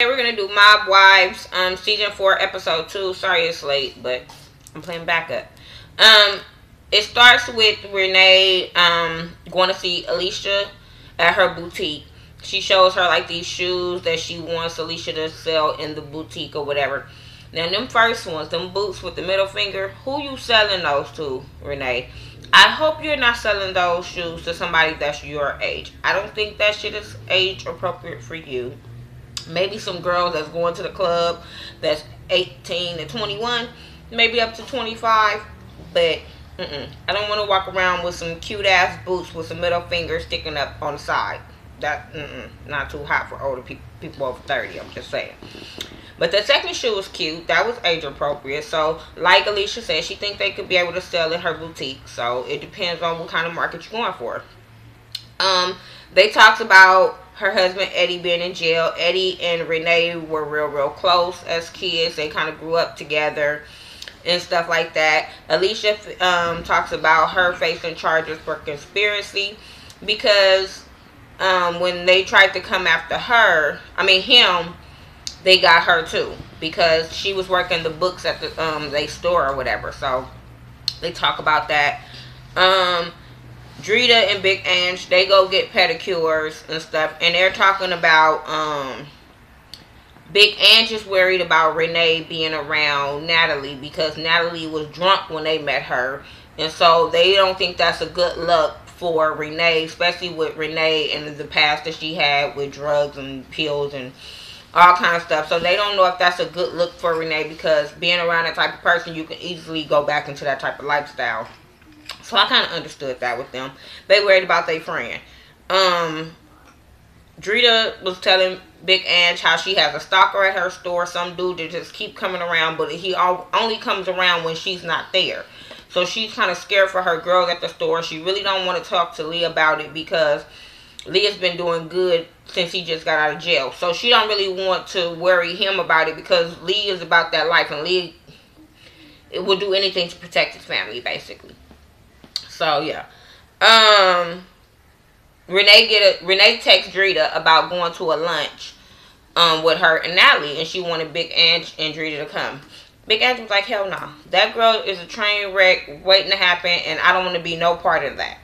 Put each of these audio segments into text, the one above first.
We're gonna do Mob Wives, season 4, episode 2. Sorry it's late, but I'm playing backup. It starts with Renee going to see Alicia at her boutique. She shows her like these shoes that she wants Alicia to sell in the boutique or whatever. Now them first ones, them boots with the middle finger, who you selling those to, Renee? I hope you're not selling those shoes to somebody that's your age. I don't think that shit is age appropriate for you. Maybe some girls that's going to the club that's 18 to 21, maybe up to 25, but I don't want to walk around with some cute ass boots with some middle fingers sticking up on the side. That not too hot for older people over 30. I'm just saying. But the second shoe was cute. That was age appropriate. So, like Alicia said, she thinks they could be able to sell in her boutique. So it depends on what kind of market you're going for. They talked about her husband Eddie being in jail. Eddie and Renee were real close as kids. They kind of grew up together and stuff like that. Alicia talks about her facing charges for conspiracy because when they tried to come after him, they got her too because she was working the books at the they store or whatever. So they talk about that. Drita and Big Ange, they go get pedicures and stuff, and they're talking about Big Ange is worried about Renee being around Natalie because Natalie was drunk when they met her, and so they don't think that's a good look for Renee, especially with Renee and the past that she had with drugs and pills and all kind of stuff. So they don't know if that's a good look for Renee because being around that type of person, you can easily go back into that type of lifestyle. So I kind of understood that with them. They worried about their friend. Drita was telling Big Ange how she has a stalker at her store. Some dude that just keep coming around, but he only comes around when she's not there. So she's kind of scared for her girls at the store. She really don't want to talk to Lee about it because Leah's been doing good since he just got out of jail. So she don't really want to worry him about it because Lee is about that life, and Lee will do anything to protect his family, basically. So yeah, Renee texts Drita about going to a lunch with her and Natalie, and she wanted Big Ange and Drita to come. Big Ange was like, hell no, that girl is a train wreck waiting to happen, and I don't want to be no part of that.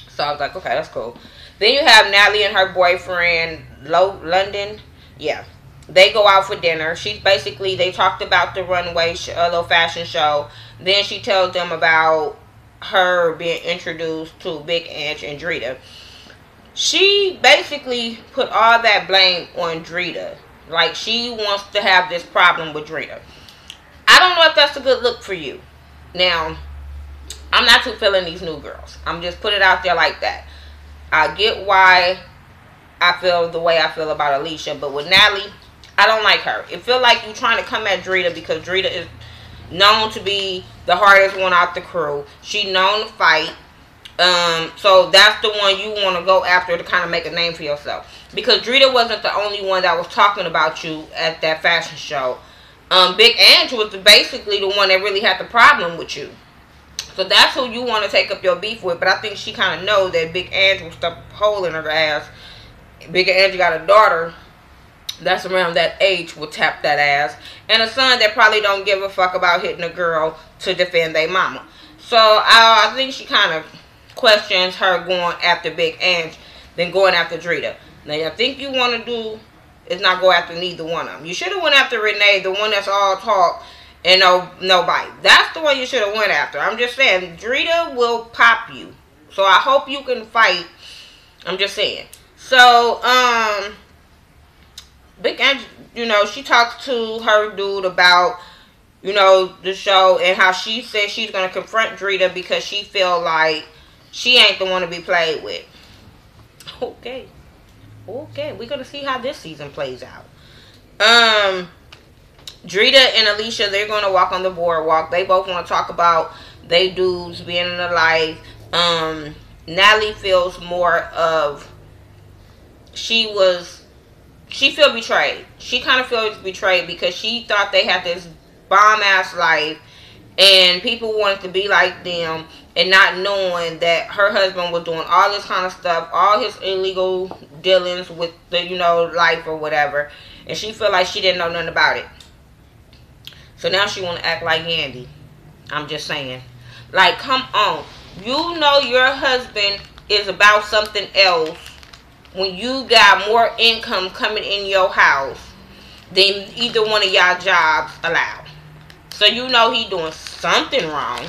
So I was like, okay, that's cool. Then you have Natalie and her boyfriend London. Yeah, they go out for dinner. They talked about the runway little fashion show. Then she tells them about her being introduced to Big Ange and Drita. She basically put all that blame on Drita. Like, she wants to have this problem with Drita. I don't know if that's a good look for you. Now, I'm not too feeling these new girls. I'm just put it out there like that. I get why I feel the way I feel about Alicia, but with Natalie, I don't like her. It feels like you're trying to come at Drita because Drita is known to be the hardest one out the crew. She known to fight. So that's the one you want to go after to kind of make a name for yourself. Because Drita wasn't the only one that was talking about you at that fashion show. Big Ange was basically the one that really had the problem with you. So that's who you want to take up your beef with. But I think she kind of knows that Big Ange will stuff a hole in her ass. Big Ange got a daughter that's around that age will tap that ass, and a son that probably don't give a fuck about hitting a girl to defend their mama. So I think she kind of questions her going after Big Ange than going after Drita. Now I think you want to do is not go after neither one of them. You should have went after Renee, the one that's all talk and no bite. That's the one you should have went after. I'm just saying, Drita will pop you. So I hope you can fight. I'm just saying. So Big Ange, she talks to her dude about, the show and how she says she's going to confront Drita because she feel like she ain't the one to be played with. Okay, we're going to see how this season plays out. Drita and Alicia, they're going to walk on the boardwalk. They both want to talk about they dudes being in their life. Natalie feels more of, she feel betrayed. She kind of feels betrayed because she thought they had this bomb-ass life and people wanted to be like them, and not knowing that her husband was doing all this kind of stuff, all his illegal dealings with the, life or whatever, and she felt like she didn't know nothing about it. So now she want to act like Yandy. I'm just saying. Like, come on. You know your husband is about something else when you got more income coming in your house than either one of y'all jobs allow. So you know he doing something wrong.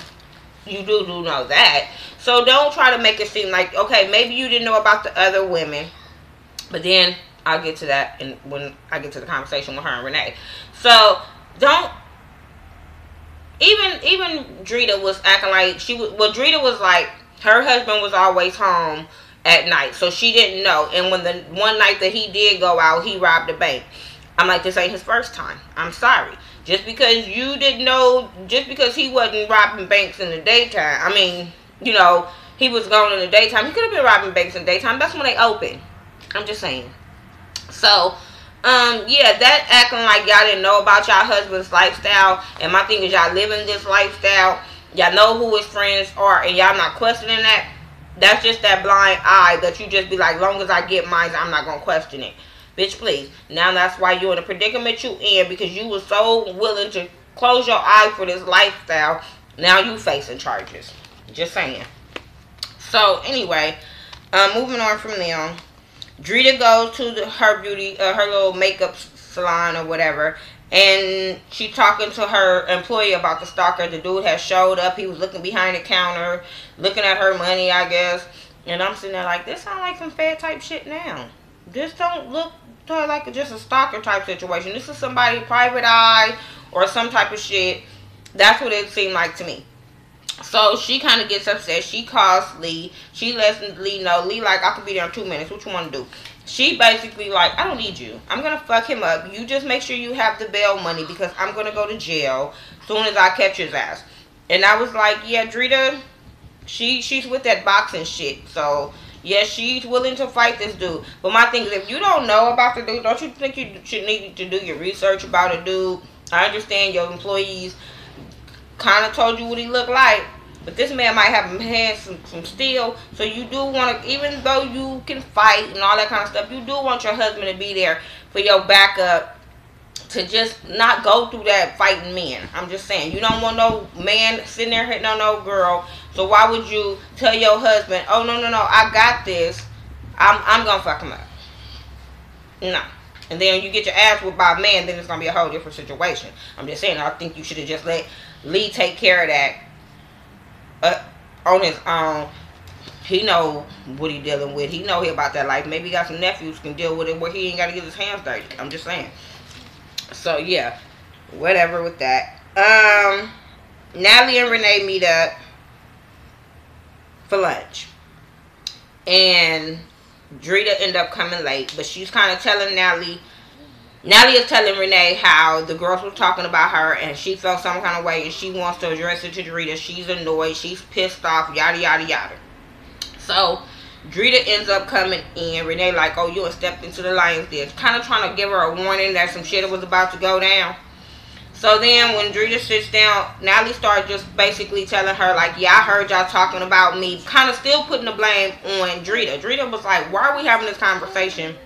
You do know that. So don't try to make it seem like, okay, maybe you didn't know about the other women. But then I'll get to that when I get to the conversation with her and Renee. So don't. Even Drita was acting like Drita was like, her husband was always home at night, so she didn't know. And when the one night that he did go out, he robbed a bank. I'm like, this ain't his first time. I'm sorry. Just because you didn't know, just because he wasn't robbing banks in the daytime, I mean, he was gone in the daytime. He could have been robbing banks in the daytime. That's when they open. I'm just saying. So, yeah, that acting like y'all didn't know about y'all husband's lifestyle. And my thing is, y'all living this lifestyle. Y'all know who his friends are, and y'all not questioning that. That's just that blind eye that you just be like, long as I get mine, I'm not going to question it. Bitch, please. Now that's why you're in the predicament you in, because you were so willing to close your eye for this lifestyle. Now you facing charges. Just saying. So, anyway, moving on from there. Drita goes to her little makeup salon or whatever, and she's talking to her employee about the stalker. The dude has showed up. He was looking behind the counter, looking at her money, I guess. And I'm sitting there like, this sounds like some Fed type shit now. This don't look to her like just a stalker type situation. This is somebody private eye or some type of shit. That's what it seemed like to me. So she kind of gets upset. She calls Lee. She lets Lee know. Lee like, I could be there in 2 minutes. What you want to do? She basically like, I don't need you. I'm going to fuck him up. You just make sure you have the bail money because I'm going to go to jail as soon as I catch his ass. And I was like, yeah, Drita, she's with that boxing shit. So, yeah, she's willing to fight this dude. But my thing is, if you don't know about the dude, don't you think you should need to do your research about a dude? I understand your employees kind of told you what he looked like, but this man might have had some steel. So you do want to, even though you can fight and all that kind of stuff, you do want your husband to be there for your backup, to just not go through that fighting men. I'm just saying, you don't want no man sitting there hitting on no girl. So why would you tell your husband, oh no, I got this, I'm gonna fuck him up? No. And then you get your ass whipped by a man, then it's gonna be a whole different situation. I'm just saying, I think you should have just let Lee take care of that on his own. He know what he dealing with. He know he about that life. Maybe he got some nephews who can deal with it where he ain't got to get his hands dirty. I'm just saying. So, yeah. Whatever with that. Natalie and Renee meet up for lunch. And Drita end up coming late. But she's kind of telling Natalie is telling Renee how the girls were talking about her and she felt some kind of way and she wants to address it to Drita. She's annoyed. She's pissed off. Yada, yada, yada. So, Drita ends up coming in. Renee like, oh, you stepped into the lion's den. Kind of trying to give her a warning that some shit was about to go down. So then when Drita sits down, Natalie started just basically telling her like, yeah, I heard y'all talking about me. Kind of still putting the blame on Drita. Drita was like, why are we having this conversation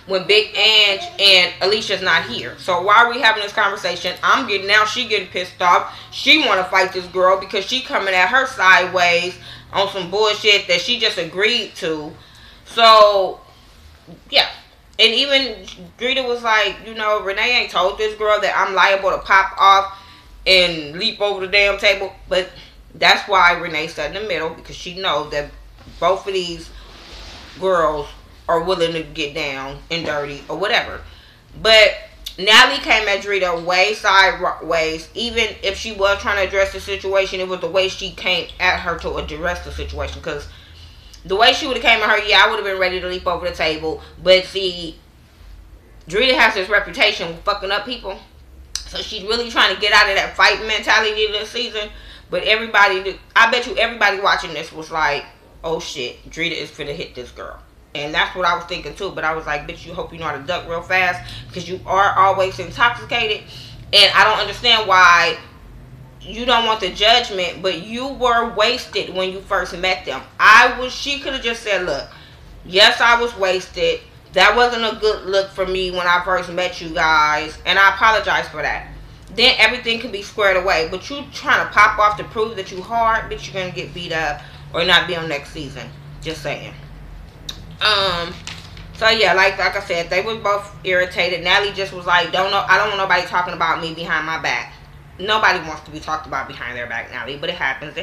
when Big Ange and Alicia's not here? So why are we having this conversation? She getting pissed off. She want to fight this girl because she coming at her sideways on some bullshit that she just agreed to. So, yeah. And even Drita was like, Renee ain't told this girl that I'm liable to pop off and leap over the damn table. But that's why Renee sat in the middle, because she knows that both of these girls are willing to get down and dirty or whatever. But Natalie came at Drita way sideways. Even if she was trying to address the situation, it was the way she came at her to address the situation. Because the way she would have came at her, yeah, I would have been ready to leap over the table. But see, Drita has this reputation of fucking up people. So she's really trying to get out of that fighting mentality this season. But I bet you everybody watching this was like, oh shit, Drita is finna hit this girl. And that's what I was thinking too. But I was like, bitch, you hope you know how to duck real fast, because you are always intoxicated. And I don't understand why you don't want the judgment, but you were wasted when you first met them. She could have just said, look, yes, I was wasted. That wasn't a good look for me when I first met you guys, and I apologize for that. Then everything can be squared away. But you trying to pop off to prove that you hard, bitch, you're gonna get beat up or not be on next season. Just saying. So yeah, like I said, they were both irritated. Natalie just was like, I don't want nobody talking about me behind my back. Nobody wants to be talked about behind their back, Natalie, but it happens.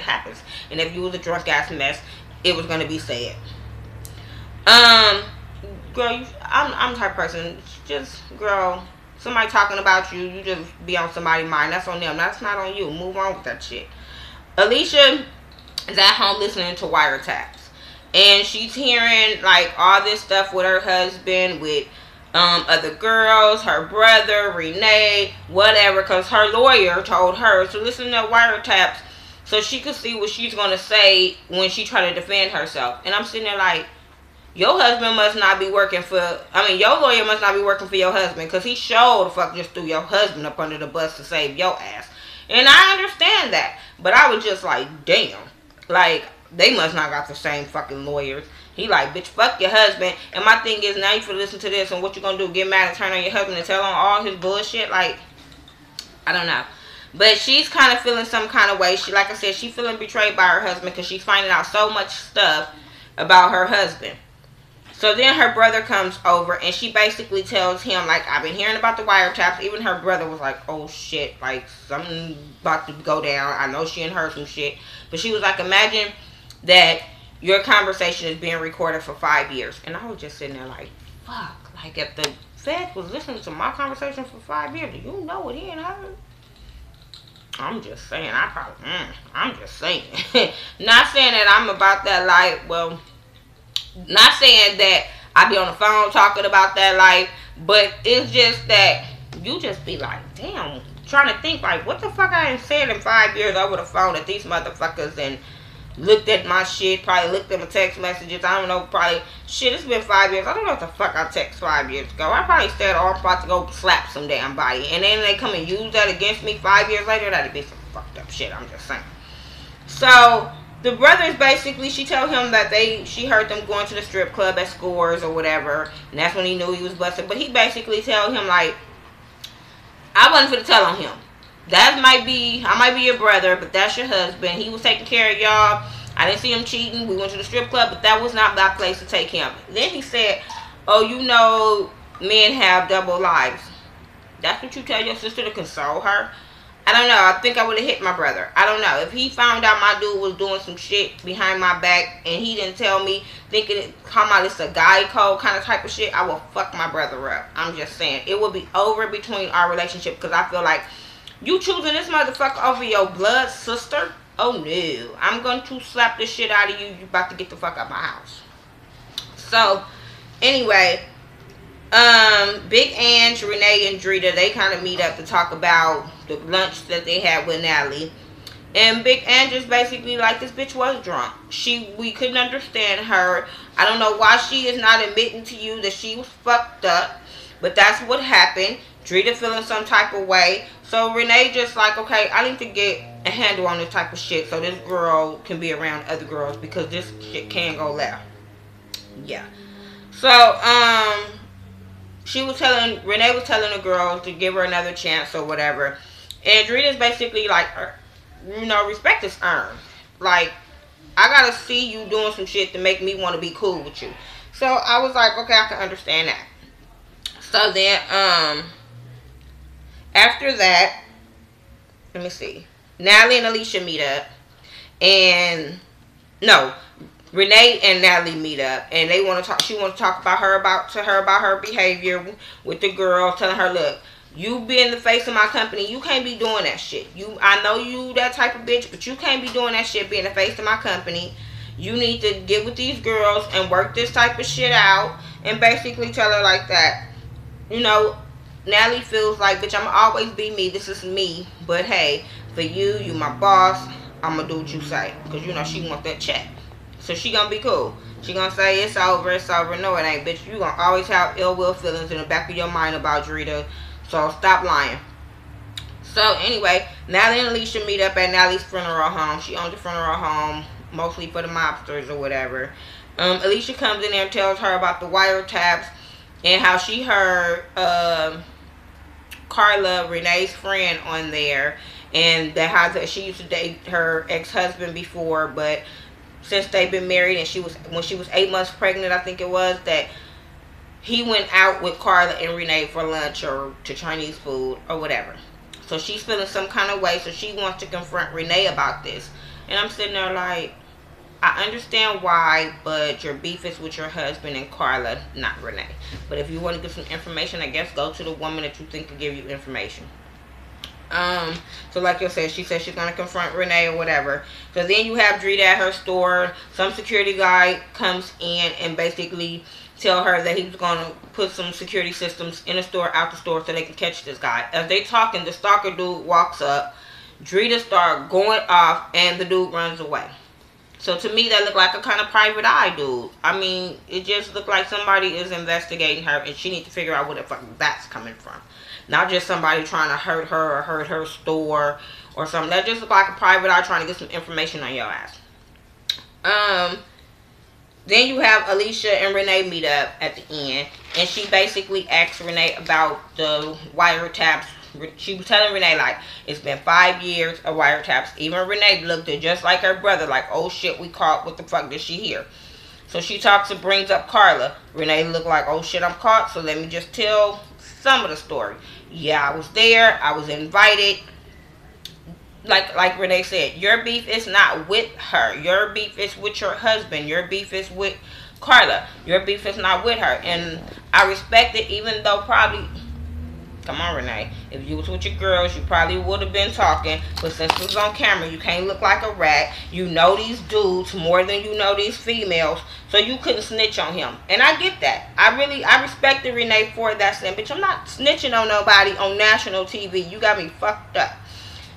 And if you was a drunk ass mess, it was gonna be said. Girl, I'm the type of person, just, girl, somebody talking about you, you just be on somebody's mind. That's on them. That's not on you. Move on with that shit. Alicia is at home listening to wiretaps. And she's hearing, like, all this stuff with her husband, with other girls, her brother, Renee, whatever. Because her lawyer told her to listen to wiretaps so she could see what she's going to say when she try to defend herself. And I'm sitting there like, your husband must not be working for, your lawyer must not be working for your husband, because he showed the fuck just threw your husband up under the bus to save your ass. And I understand that, but I was just like, damn, like, they must not got the same fucking lawyers. He like, bitch, fuck your husband. And my thing is, now you for listen to this, and what you gonna do, get mad and turn on your husband and tell him all his bullshit? Like, I don't know. But she's kind of feeling some kind of way. She, like I said, she's feeling betrayed by her husband, because she's finding out so much stuff about her husband. So then her brother comes over, and she basically tells him, like, I've been hearing about the wiretaps. Even her brother was like, oh shit, like, something about to go down. I know she and her some shit. But she was like, imagine that your conversation is being recorded for 5 years. And I was just sitting there like, fuck. Like, if the Fed was listening to my conversation for 5 years, do you know what he and her? I'm just saying, I'm just saying. Not saying that I'm about that life, well, not saying that I be on the phone talking about that life, but it's just that you just be like, damn, trying to think like, what the fuck I ain't said in 5 years over the phone at these motherfuckers, and looked at my shit, probably looked at my text messages, I don't know, probably, shit, it's been 5 years, I don't know what the fuck I text 5 years ago. I probably said, oh, I'm about to go slap some damn body, and then they come and use that against me 5 years later. That'd be some fucked up shit, I'm just saying. So the brothers basically, she told him that she heard them going to the strip club at Scores or whatever, and that's when he knew he was busted. But he basically told him, like, I wasn't finna tell on him. I might be your brother, but that's your husband. He was taking care of y'all. I didn't see him cheating. We went to the strip club, but that was not my place to take him. Then he said, oh, you know, men have double lives. That's what you tell your sister to console her? I don't know. I think I would have hit my brother. I don't know. If he found out my dude was doing some shit behind my back and he didn't tell me, thinking it's a guy code kind of type of shit, I will fuck my brother up. I'm just saying. It will be over between our relationship, because I feel like you choosing this motherfucker over your blood sister? Oh no. I'm going to slap the shit out of you. You about to get the fuck out of my house. So, anyway, Big Ange, Renee, and Drita, they kind of meet up to talk about the lunch that they had with Natalie. And Big Ange is basically like, this bitch was drunk. We couldn't understand her. I don't know why she is not admitting to you that she was fucked up, but that's what happened. Drita feeling some type of way. So Renee just like, okay, I need to get a handle on this type of shit so this girl can be around other girls, because this shit can go left. Yeah. So, Renee was telling the girls to give her another chance or whatever. And Drita's basically like, you know, respect is earned. Like, I gotta see you doing some shit to make me want to be cool with you. So I was like, okay, I can understand that. So then, after that, let me see. Natalie and Alicia meet up. Renee and Natalie meet up, and they want to talk. She wants to talk about her behavior with the girls, telling her, look, you being the face of my company, you can't be doing that shit. I know you that type of bitch, but you can't be doing that shit being the face of my company. You need to get with these girls and work this type of shit out, and basically tell her like that. You know, Natalie feels like, bitch, I'ma always be me. This is me. But hey, for you my boss, I'ma do what you say, because you know she wants that check. So she gonna be cool. She gonna say, it's over. No, it ain't, bitch. You gonna always have ill will feelings in the back of your mind about Drita. So stop lying. So anyway, Natalie and Alicia meet up at Natalie's funeral home. She owns a funeral home, mostly for the mobsters or whatever. Alicia comes in there and tells her about the wiretaps and how she heard Carla, Renee's friend, on there, and that how she used to date her ex-husband before, but since they've been married and when she was 8 months pregnant, I think it was, that he went out with Carla and Renee for lunch or to Chinese food or whatever. So she's feeling some kind of way, so she wants to confront Renee about this. And I'm sitting there like, I understand why, but your beef is with your husband and Carla, not Renee. But if you want to get some information, I guess go to the woman that you think can give you information. So like you said, she said she's going to confront Renee or whatever. So then you have Drita at her store. Some security guy comes in and basically tell her that he was going to put some security systems in the store, out the store, so they can catch this guy. As they talking, the stalker dude walks up. Drita start going off, and the dude runs away. So to me, that looked like a kind of private eye dude. I mean, it just looked like somebody is investigating her, and she needs to figure out where the fuck that's coming from. Not just somebody trying to hurt her or hurt her store or something. That just looked like a private eye trying to get some information on your ass. Then you have Alicia and Renee meet up at the end, and she basically asks Renee about the wiretaps. She was telling Renee, like, it's been 5 years of wiretaps. Even Renee looked at just like her brother, like, oh shit, we caught. What the fuck did she hear? So she talks and brings up Carla. Renee looked like, oh shit, I'm caught, so let me just tell some of the story. Yeah, I was there. I was invited. Like Renee said, your beef is not with her. Your beef is with your husband. Your beef is with Carla. Your beef is not with her. And I respect it, even though probably... Come on, Renee. If you was with your girls, you probably would have been talking. But since it was on camera, you can't look like a rat. You know these dudes more than you know these females. So you couldn't snitch on him. And I get that. I respected Renee for that. Saying, bitch, I'm not snitching on nobody on national TV. You got me fucked up.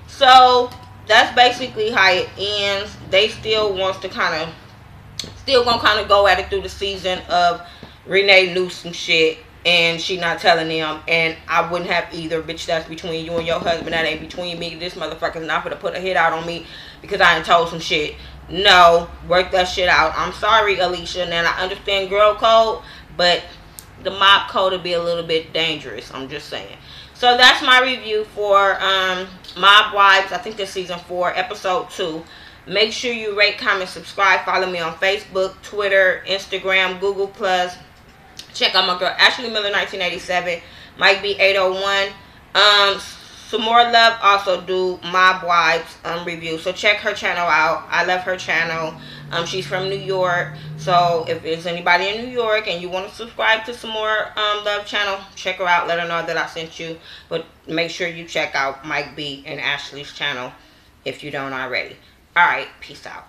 So that's basically how it ends. They still wants to gonna go at it through the season of Renee knew some shit and she not telling them, and I wouldn't have either. Bitch, that's between you and your husband. That ain't between me. This motherfucker's not gonna put a hit out on me because I ain't told some shit. No, work that shit out. I'm sorry, Alicia, and I understand girl code, but the mob code will be a little bit dangerous. I'm just saying. So that's my review for Mob Wives. I think this season 4, episode 2. Make sure you rate, comment, subscribe. Follow me on Facebook, Twitter, Instagram, Google+. Check out my girl Ashley Miller 1987, Mike B 801. Some more love. Also do Mob Wives review. So check her channel out. I love her channel. She's from New York. So if there's anybody in New York and you want to subscribe to some more love channel, check her out. Let her know that I sent you. But make sure you check out Mike B and Ashley's channel if you don't already. Alright, peace out.